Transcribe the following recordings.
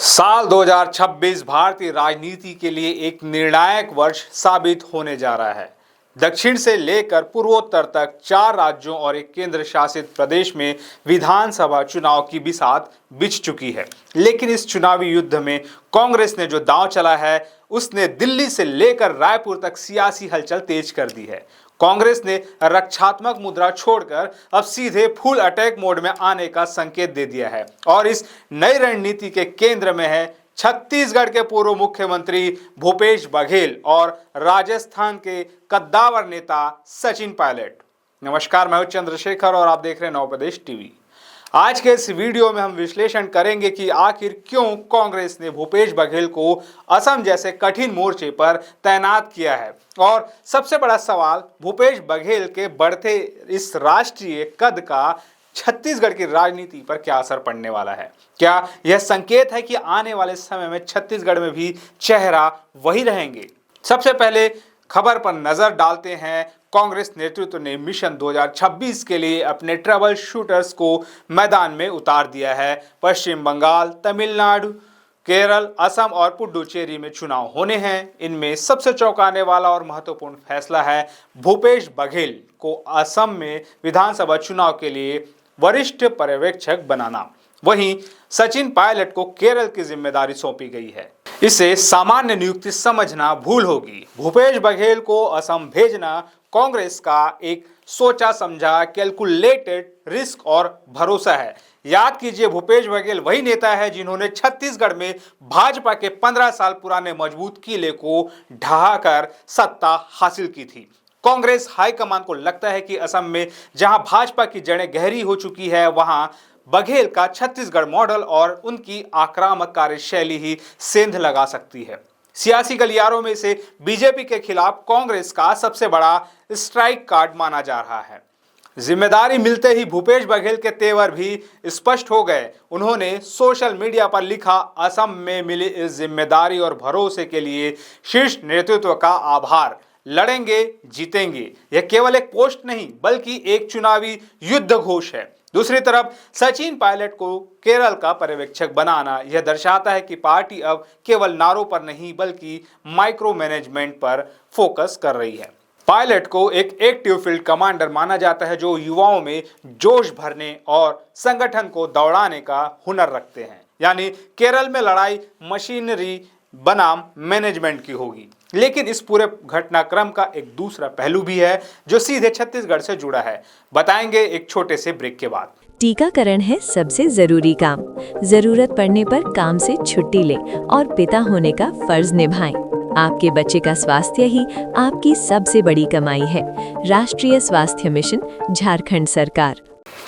साल 2026 भारतीय राजनीति के लिए एक निर्णायक वर्ष साबित होने जा रहा है। दक्षिण से लेकर पूर्वोत्तर तक 4 राज्यों और एक केंद्र शासित प्रदेश में विधानसभा चुनाव की बिसात बिछ चुकी है। लेकिन इस चुनावी युद्ध में कांग्रेस ने जो दांव चला है, उसने दिल्ली से लेकर रायपुर तक सियासी हलचल तेज कर दी है। कांग्रेस ने रक्षात्मक मुद्रा छोड़कर अब सीधे फुल अटैक मोड में आने का संकेत दे दिया है और इस नई रणनीति के केंद्र में है छत्तीसगढ़ के पूर्व मुख्यमंत्री भूपेश बघेल और राजस्थान के कद्दावर नेता सचिन पायलट। नमस्कार, मैं हूं चंद्रशेखर और आप देख रहे हैं नवप्रदेश टीवी। आज के इस वीडियो में हम विश्लेषण करेंगे कि आखिर क्यों कांग्रेस ने भूपेश बघेल को असम जैसे कठिन मोर्चे पर तैनात किया है और सबसे बड़ा सवाल, भूपेश बघेल के बढ़ते इस राष्ट्रीय कद का छत्तीसगढ़ की राजनीति पर क्या असर पड़ने वाला है। क्या यह संकेत है कि आने वाले समय में छत्तीसगढ़ में भी चेहरा वही रहेंगे? सबसे पहले खबर पर नजर डालते हैं। कांग्रेस नेतृत्व ने मिशन 2026 के लिए अपने ट्रबल शूटर्स को मैदान में उतार दिया है। पश्चिम बंगाल, तमिलनाडु, केरल, असम और पुडुचेरी में चुनाव होने हैं। इनमें सबसे चौंकाने वाला और महत्वपूर्ण फैसला है भूपेश बघेल को असम में विधानसभा चुनाव के लिए वरिष्ठ पर्यवेक्षक बनाना। वहीं सचिन पायलट को केरल की जिम्मेदारी सौंपी गई है। इसे सामान्य नियुक्ति समझना भूल होगी। भूपेश बघेल को असम भेजना कांग्रेस का एक सोचा समझा कैलकुलेटेड रिस्क और भरोसा है। याद कीजिए, भूपेश बघेल वही नेता है जिन्होंने छत्तीसगढ़ में भाजपा के 15 साल पुराने मजबूत किले को ढहाकर सत्ता हासिल की थी। कांग्रेस हाईकमान को लगता है कि असम में जहां भाजपा की जड़ें गहरी हो चुकी है, वहां बघेल का छत्तीसगढ़ मॉडल और उनकी आक्रामक कार्यशैली ही सेंध लगा सकती है। सियासी गलियारों में से बीजेपी के खिलाफ कांग्रेस का सबसे बड़ा स्ट्राइक कार्ड माना जा रहा है। जिम्मेदारी मिलते ही भूपेश बघेल के तेवर भी स्पष्ट हो गए। उन्होंने सोशल मीडिया पर लिखा, असम में मिली इस जिम्मेदारी और भरोसे के लिए शीर्ष नेतृत्व का आभार। लड़ेंगे, जीतेंगे। यह केवल एक पोस्ट नहीं बल्कि एक चुनावी युद्ध घोष है। दूसरी तरफ सचिन पायलट को केरल का पर्यवेक्षक बनाना यह दर्शाता है कि पार्टी अब केवल नारों पर नहीं बल्कि माइक्रो मैनेजमेंट पर फोकस कर रही है। पायलट को एक एक्टिव फील्ड कमांडर माना जाता है जो युवाओं में जोश भरने और संगठन को दौड़ाने का हुनर रखते हैं। यानी केरल में लड़ाई मशीनरी बनाम मैनेजमेंट की होगी। लेकिन इस पूरे घटनाक्रम का एक दूसरा पहलू भी है जो सीधे छत्तीसगढ़ से जुड़ा है। बताएंगे एक छोटे से ब्रेक के बाद। टीकाकरण है सबसे जरूरी काम। जरूरत पड़ने पर काम से छुट्टी ले और पिता होने का फर्ज निभाएं। आपके बच्चे का स्वास्थ्य ही आपकी सबसे बड़ी कमाई है। राष्ट्रीय स्वास्थ्य मिशन, झारखंड सरकार।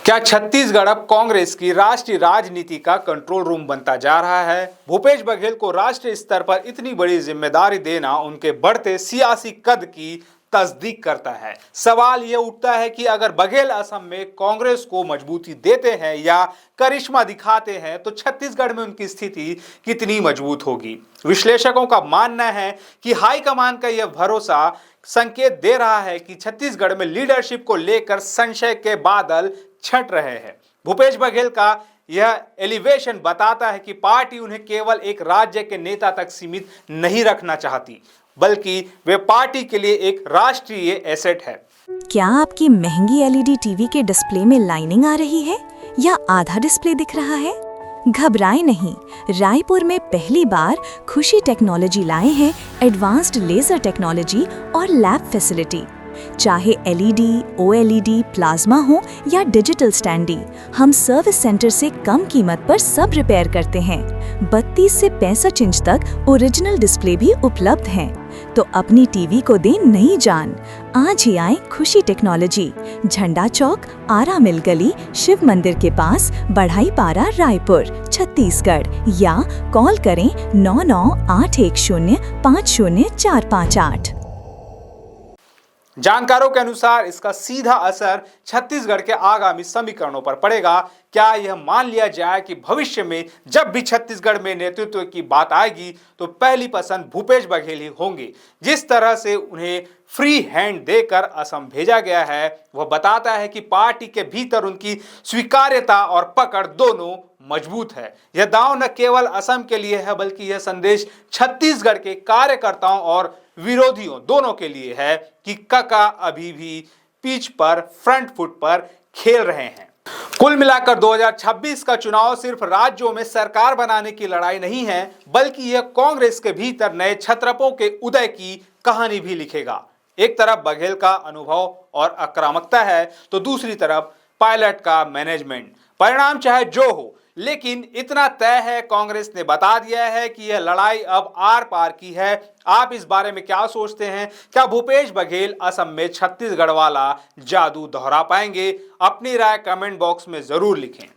क्या छत्तीसगढ़ अब कांग्रेस की राष्ट्रीय राजनीति का कंट्रोल रूम बनता जा रहा है? भूपेश बघेल को राष्ट्रीय स्तर पर इतनी बड़ी जिम्मेदारी देना उनके बढ़ते सियासी कद की तस्दीक करता है। सवाल यह उठता है कि अगर बघेल असम में कांग्रेस को मजबूती देते हैं या करिश्मा दिखाते हैं तो छत्तीसगढ़ में उनकी स्थिति कितनी मजबूत होगी। विश्लेषकों का मानना है कि हाईकमान का यह भरोसा संकेत दे रहा है कि छत्तीसगढ़ में लीडरशिप को लेकर संशय के बादल छट रहे हैं। भूपेश बघेल का यह एलिवेशन बताता है कि पार्टी उन्हें केवल एक राज्य के नेता तक सीमित नहीं रखना चाहती, बल्कि वे पार्टी के लिए एक राष्ट्रीय एसेट है। क्या आपकी महंगी एलईडी टीवी के डिस्प्ले में लाइनिंग आ रही है या आधा डिस्प्ले दिख रहा है? घबराएं नहीं, रायपुर में पहली बार खुशी टेक्नोलॉजी लाए हैं एडवांस्ड लेजर टेक्नोलॉजी और लैब फैसिलिटी। चाहे एलईडी, ओएलईडी, प्लाज्मा हो या डिजिटल स्टैंडी, हम सर्विस सेंटर से कम कीमत पर सब रिपेयर करते हैं। 32 से 65 इंच तक ओरिजिनल डिस्प्ले भी उपलब्ध हैं। तो अपनी टीवी को दें नई जान। आज ही आए खुशी टेक्नोलॉजी, झंडा चौक, आरा मिल गली, शिव मंदिर के पास, बढ़ाई पारा, रायपुर, छत्तीसगढ़। या कॉल करें 9981050458। जानकारों के अनुसार इसका सीधा असर छत्तीसगढ़ के आगामी समीकरणों पर पड़ेगा। क्या यह मान लिया जाए कि भविष्य में जब भी छत्तीसगढ़ में नेतृत्व की बात आएगी तो पहली पसंद भूपेश बघेल ही होंगे। जिस तरह से उन्हें फ्री हैंड देकर असम भेजा गया है वह बताता है कि पार्टी के भीतर उनकी स्वीकार्यता और पकड़ दोनों मजबूत है। यह दांव न केवल असम के लिए है बल्कि यह संदेश छत्तीसगढ़ के कार्यकर्ताओं और विरोधियों दोनों के लिए है कि काका अभी भी पिच पर फ्रंट फुट पर खेल रहे हैं। कुल मिलाकर 2026 का चुनाव सिर्फ राज्यों में सरकार बनाने की लड़ाई नहीं है बल्कि यह कांग्रेस के भीतर नए छत्रपों के उदय की कहानी भी लिखेगा। एक तरफ बघेल का अनुभव और आक्रामकता है तो दूसरी तरफ पायलट का मैनेजमेंट। परिणाम चाहे जो हो लेकिन इतना तय है, कांग्रेस ने बता दिया है कि यह लड़ाई अब आर पार की है। आप इस बारे में क्या सोचते हैं? क्या भूपेश बघेल असम में छत्तीसगढ़ वाला जादू दोहरा पाएंगे? अपनी राय कमेंट बॉक्स में जरूर लिखें।